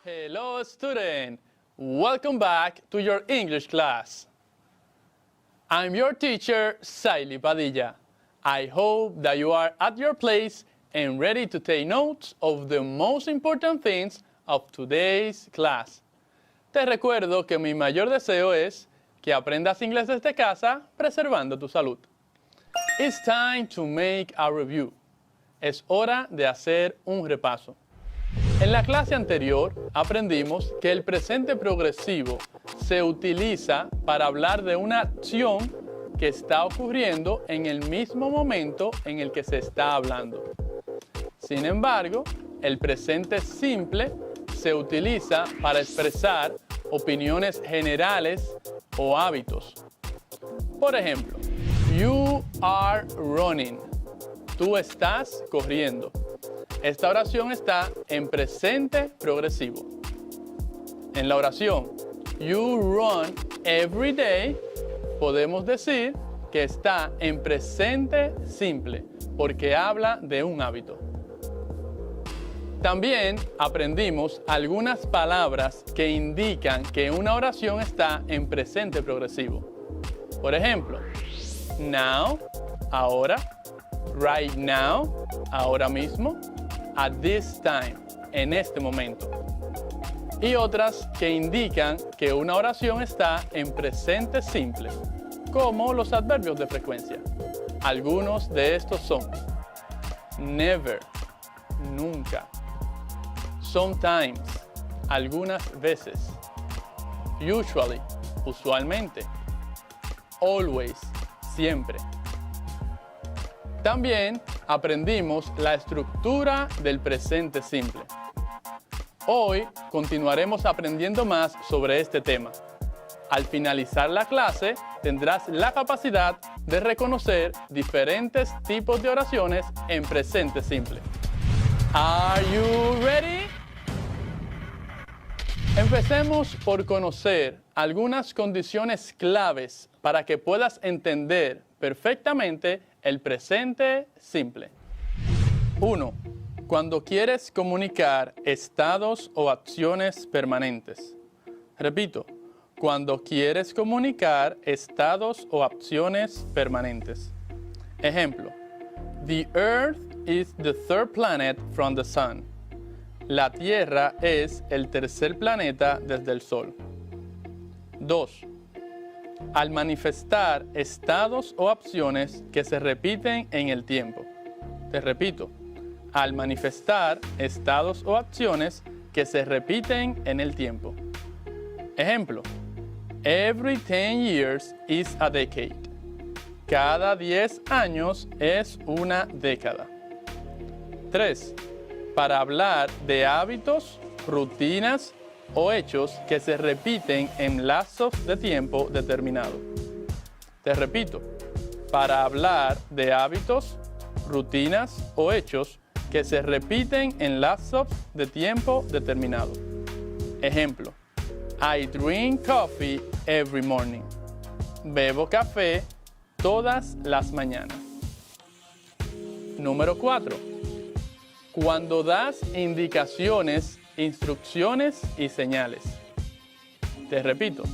Hello, student. Welcome back to your English class. I'm your teacher, Saily Padilla. I hope that you are at your place and ready to take notes of the most important things of today's class. Te recuerdo que mi mayor deseo es que aprendas inglés desde casa, preservando tu salud. It's time to make a review. Es hora de hacer un repaso. En la clase anterior aprendimos que el presente progresivo se utiliza para hablar de una acción que está ocurriendo en el mismo momento en el que se está hablando. Sin embargo, el presente simple se utiliza para expresar opiniones generales o hábitos. Por ejemplo, you are running. Tú estás corriendo. Esta oración está en presente progresivo. En la oración you run every day, podemos decir que está en presente simple porque habla de un hábito. También aprendimos algunas palabras que indican que una oración está en presente progresivo. Por ejemplo, now, ahora, right now, ahora mismo, at this time, en este momento. Y otras que indican que una oración está en presente simple, como los adverbios de frecuencia. Algunos de estos son never, nunca, sometimes, algunas veces, usually, usualmente, always, siempre. También aprendimos la estructura del presente simple. Hoy continuaremos aprendiendo más sobre este tema. Al finalizar la clase, tendrás la capacidad de reconocer diferentes tipos de oraciones en presente simple. Are you ready? Empecemos por conocer algunas condiciones claves para que puedas entender perfectamente el presente simple. 1. Cuando quieres comunicar estados o acciones permanentes. Repito, cuando quieres comunicar estados o acciones permanentes. Ejemplo, the Earth is the third planet from the Sun. La Tierra es el tercer planeta desde el Sol. 2. Al manifestar estados o acciones que se repiten en el tiempo. Te repito, al manifestar estados o acciones que se repiten en el tiempo. Ejemplo, every 10 years is a decade. Cada 10 años es una década. 3. Para hablar de hábitos, rutinas o hechos que se repiten en lapsos de tiempo determinado. Te repito, para hablar de hábitos, rutinas o hechos que se repiten en lapsos de tiempo determinado. Ejemplo, I drink coffee every morning. Bebo café todas las mañanas. Número 4. Cuando das indicaciones, instrucciones y señales. Te repito,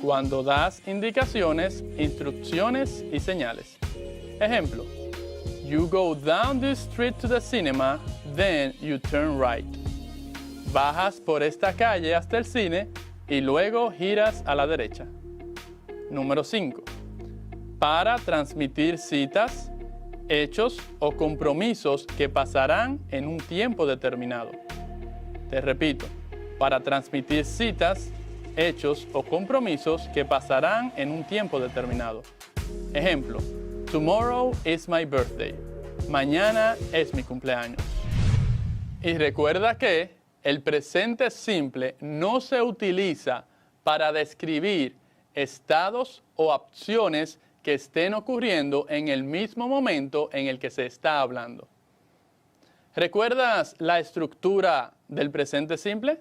cuando das indicaciones, instrucciones y señales. Ejemplo, you go down this street to the cinema, then you turn right. Bajas por esta calle hasta el cine y luego giras a la derecha. Número 5. Para transmitir citas, hechos o compromisos que pasarán en un tiempo determinado. Te repito, para transmitir citas, hechos o compromisos que pasarán en un tiempo determinado. Ejemplo, tomorrow is my birthday. Mañana es mi cumpleaños. Y recuerda que el presente simple no se utiliza para describir estados o acciones que estén ocurriendo en el mismo momento en el que se está hablando. ¿Recuerdas la estructura del presente simple?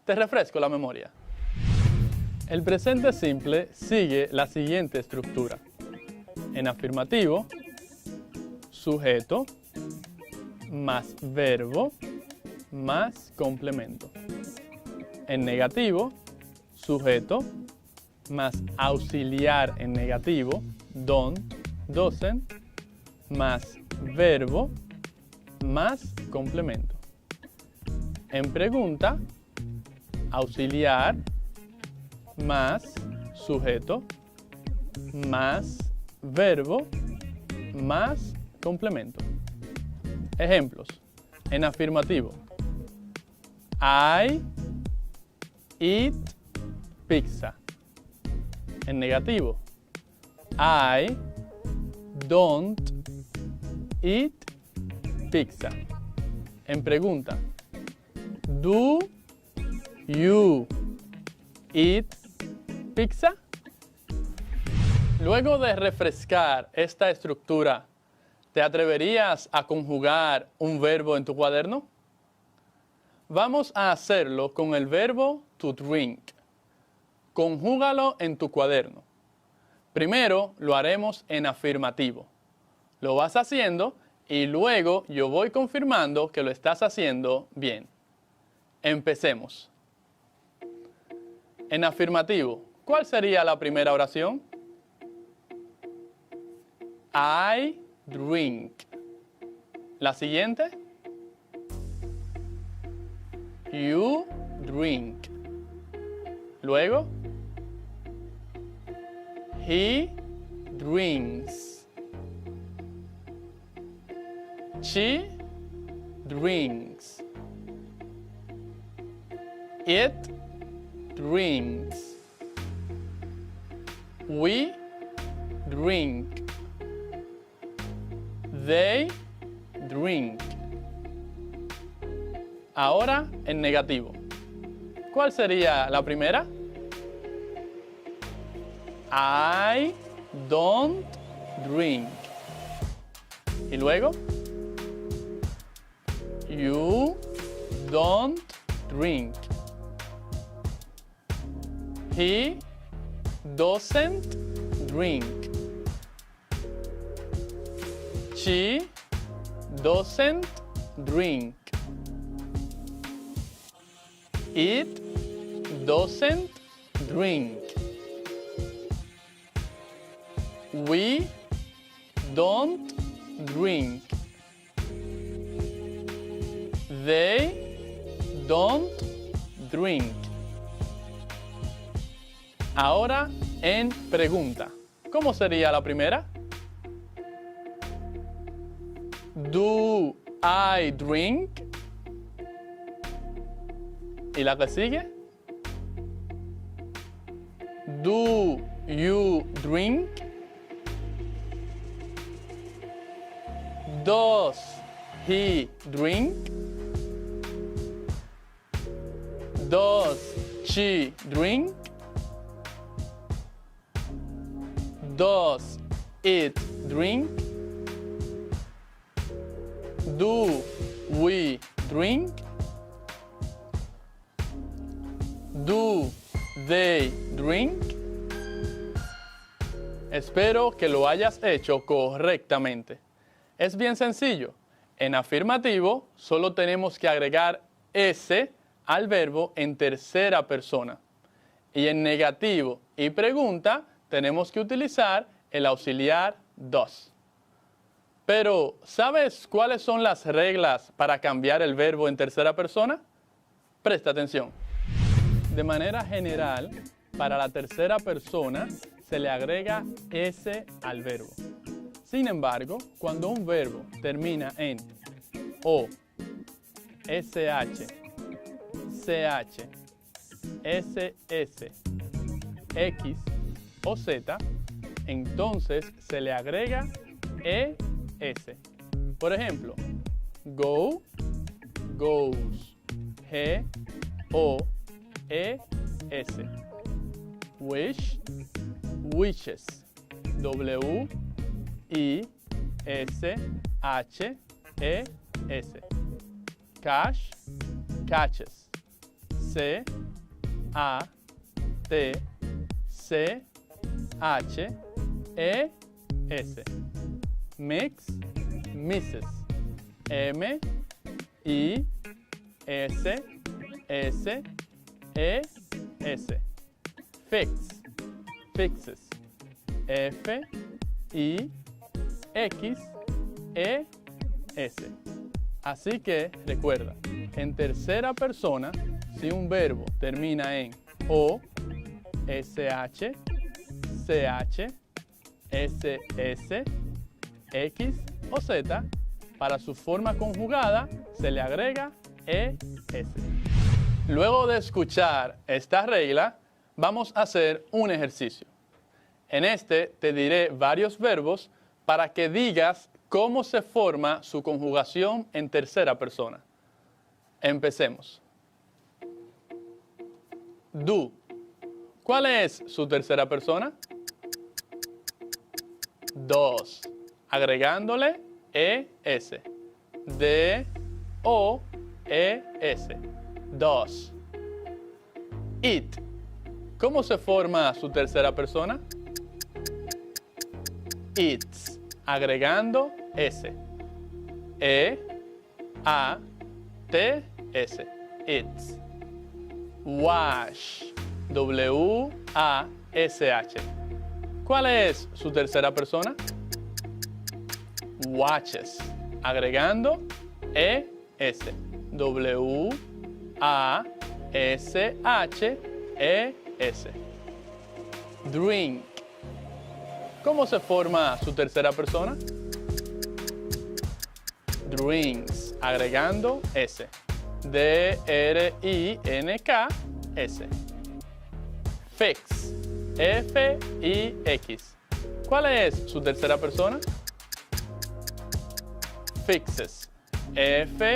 Te refresco la memoria. El presente simple sigue la siguiente estructura. En afirmativo, sujeto, más verbo, más complemento. en negativo, sujeto, más auxiliar en negativo, don't, doesn't, más verbo, más complemento. En pregunta, auxiliar, más sujeto, más verbo, más complemento. Ejemplos. En afirmativo. I eat pizza. En negativo. I don't eat pizza. En pregunta. Do you eat pizza? Luego de refrescar esta estructura, ¿te atreverías a conjugar un verbo en tu cuaderno? Vamos a hacerlo con el verbo to drink. Conjúgalo en tu cuaderno. Primero lo haremos en afirmativo. Lo vas haciendo y luego yo voy confirmando que lo estás haciendo bien. Empecemos. En afirmativo, ¿cuál sería la primera oración? I drink. La siguiente. You drink. Luego. He drinks. She drinks. It drinks. We drink. They drink. Ahora en negativo. ¿Cuál sería la primera? I don't drink. Y luego. You don't drink. He doesn't drink. She doesn't drink. It doesn't drink. We don't drink. They don't drink. Ahora en pregunta. ¿Cómo sería la primera? Do I drink? ¿Y la que sigue? Do you drink? Does he drink? Does she drink? Does it drink? Do we drink? Do they drink? Espero que lo hayas hecho correctamente. Es bien sencillo. En afirmativo solo tenemos que agregar S al verbo en tercera persona. Y en negativo y pregunta tenemos que utilizar el auxiliar does. Pero, ¿sabes cuáles son las reglas para cambiar el verbo en tercera persona? Presta atención. De manera general, para la tercera persona se le agrega S al verbo. Sin embargo, cuando un verbo termina en O, SH, CH, SS, X o Z, entonces se le agrega ES. Por ejemplo, go, goes, G-O, E-S. Wish, wishes, W-I-S-H-E-S. Cash, catches, C-A-T-C-H-E-S. Mix, misses, M-I-S-S-E-S. E-S. Fix, fixes. F-I-X-E-S. Así que recuerda, en tercera persona, si un verbo termina en O, SH, CH, SS, X o Z, para su forma conjugada se le agrega ES. Luego de escuchar esta regla, vamos a hacer un ejercicio. En este te diré varios verbos para que digas cómo se forma su conjugación en tercera persona. Empecemos. Do. ¿Cuál es su tercera persona? Does. Agregándole ES. D-O-E-S. Does. Eat. ¿Cómo se forma su tercera persona? Eats. Agregando S. E-A-T-S. Eats. Wash. W-A-S-H. ¿Cuál es su tercera persona? Watches. Agregando E-S. W-A-S-H-E-S. Drink. ¿Cómo se forma su tercera persona? Drinks. Agregando S. D-R-I-N-K-S. Fix. F-I-X. ¿Cuál es su tercera persona? Fixes. F-I-X-E-S.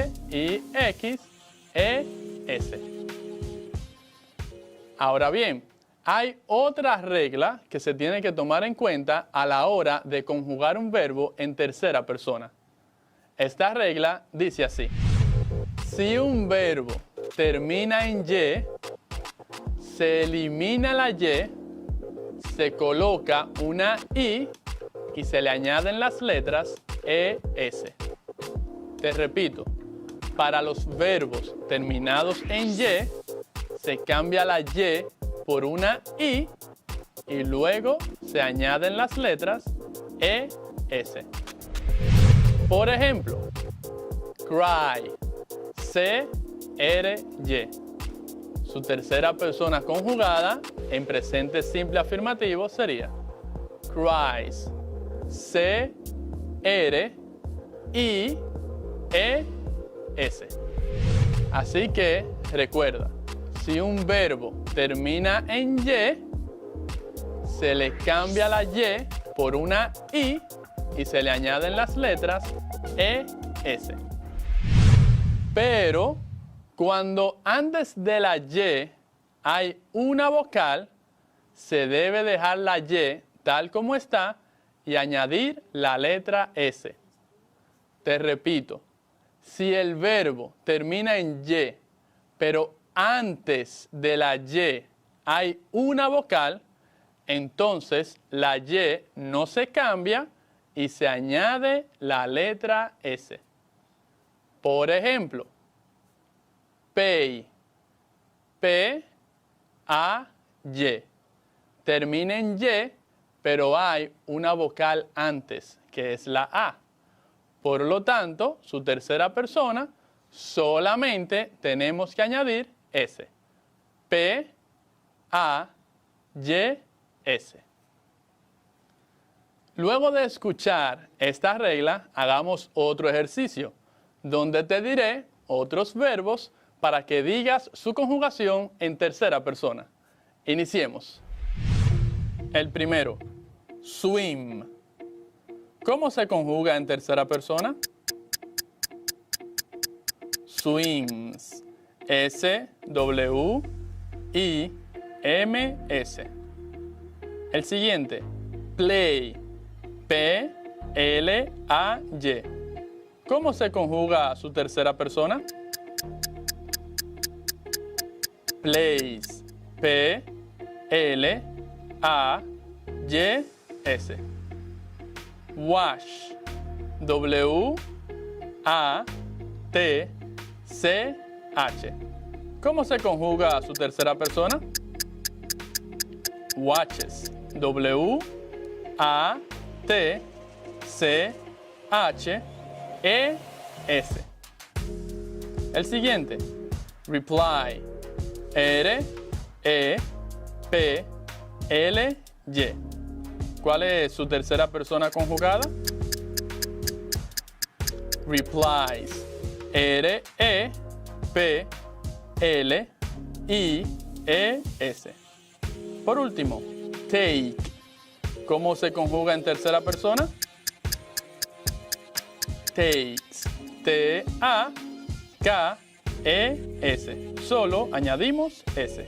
Ahora bien, hay otra regla que se tiene que tomar en cuenta a la hora de conjugar un verbo en tercera persona. Esta regla dice así: si un verbo termina en Y, se elimina la Y, se coloca una I y se le añaden las letras ES. Te repito, para los verbos terminados en Y, se cambia la Y por una I y luego se añaden las letras ES. Por ejemplo, cry, C-R-Y. Su tercera persona conjugada en presente simple afirmativo sería cries, C-R-I-E-S. Así que recuerda, si un verbo termina en Y, se le cambia la Y por una I y se le añaden las letras ES. Pero cuando antes de la Y hay una vocal, se debe dejar la Y tal como está y añadir la letra S. Te repito, si el verbo termina en Y, pero antes de la Y hay una vocal, entonces la Y no se cambia y se añade la letra S. Por ejemplo, pay, P-A-Y. Termina en Y, pero hay una vocal antes, que es la A. Por lo tanto, su tercera persona, solamente tenemos que añadir S. P-A-Y-S. Luego de escuchar esta regla, hagamos otro ejercicio, donde te diré otros verbos para que digas su conjugación en tercera persona. Iniciemos. El primero, swim. ¿Cómo se conjuga en tercera persona? Swims. S-W-I-M-S. El siguiente, play. P-L-A-Y. ¿Cómo se conjuga su tercera persona? Plays. P-L-A-Y-S. Wash. W-A-T-C-H. ¿Cómo se conjuga su tercera persona? Watches. W-A-T-C-H-E-S. El siguiente. Reply. R-E-P-L-Y. ¿Cuál es su tercera persona conjugada? Replies. R-E-P-L-I-E-S. Por último, take. ¿Cómo se conjuga en tercera persona? Takes. T-A-K-E-S. Solo añadimos S.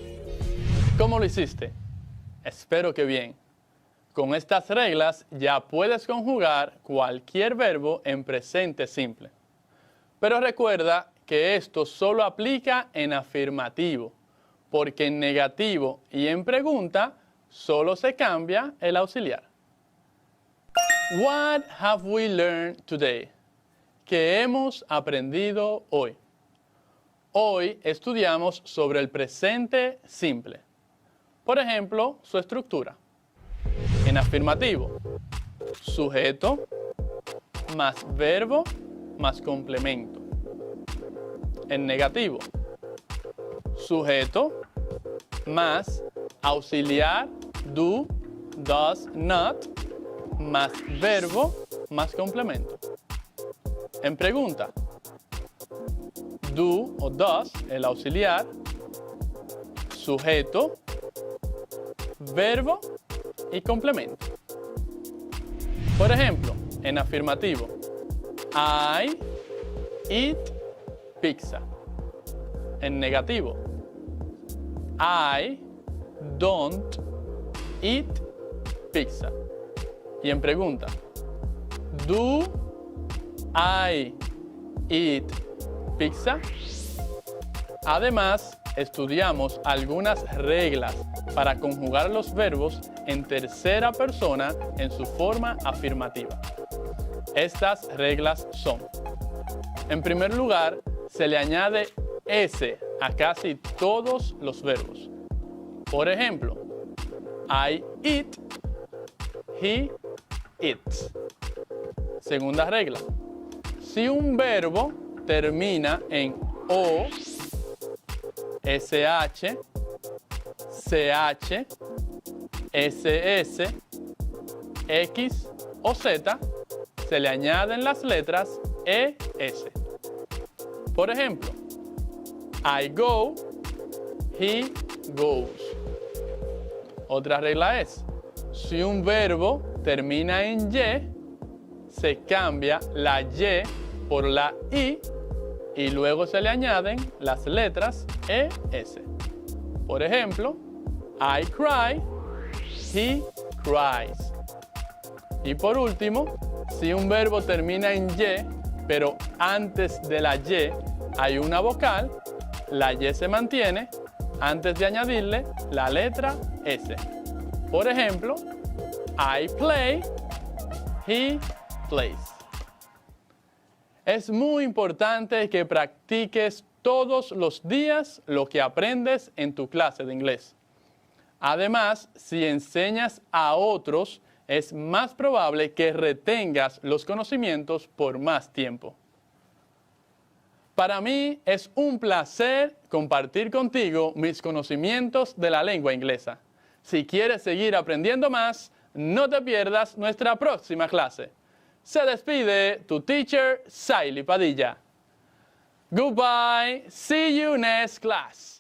¿Cómo lo hiciste? Espero que bien. Con estas reglas ya puedes conjugar cualquier verbo en presente simple. Pero recuerda que esto solo aplica en afirmativo, porque en negativo y en pregunta solo se cambia el auxiliar. What have we learned today? ¿Qué hemos aprendido hoy? Hoy estudiamos sobre el presente simple. Por ejemplo, su estructura. En afirmativo, sujeto más verbo más complemento. En negativo, sujeto más auxiliar do, does, not, más verbo más complemento. En pregunta, do o does, el auxiliar, sujeto, verbo y complemento. Por ejemplo, en afirmativo, I eat pizza. En negativo, I don't eat pizza. Y en pregunta, do I eat pizza? Además, estudiamos algunas reglas para conjugar los verbos en tercera persona en su forma afirmativa. Estas reglas son: en primer lugar, se le añade S a casi todos los verbos. Por ejemplo, I eat, he eats. Segunda regla: si un verbo termina en O, SH, CH, SS, X o Z, se le añaden las letras ES. Por ejemplo, I go, he goes. Otra regla es: si un verbo termina en Y, se cambia la Y por la I y luego se le añaden las letras ES. Por ejemplo, I cry, he cries. Y por último, si un verbo termina en Y, pero antes de la Y hay una vocal, la Y se mantiene antes de añadirle la letra S. Por ejemplo, I play, he plays. Es muy importante que practiques todos los días lo que aprendes en tu clase de inglés. Además, si enseñas a otros, es más probable que retengas los conocimientos por más tiempo. Para mí es un placer compartir contigo mis conocimientos de la lengua inglesa. Si quieres seguir aprendiendo más, no te pierdas nuestra próxima clase. Se despide tu teacher, Saily Padilla. Goodbye. See you next class.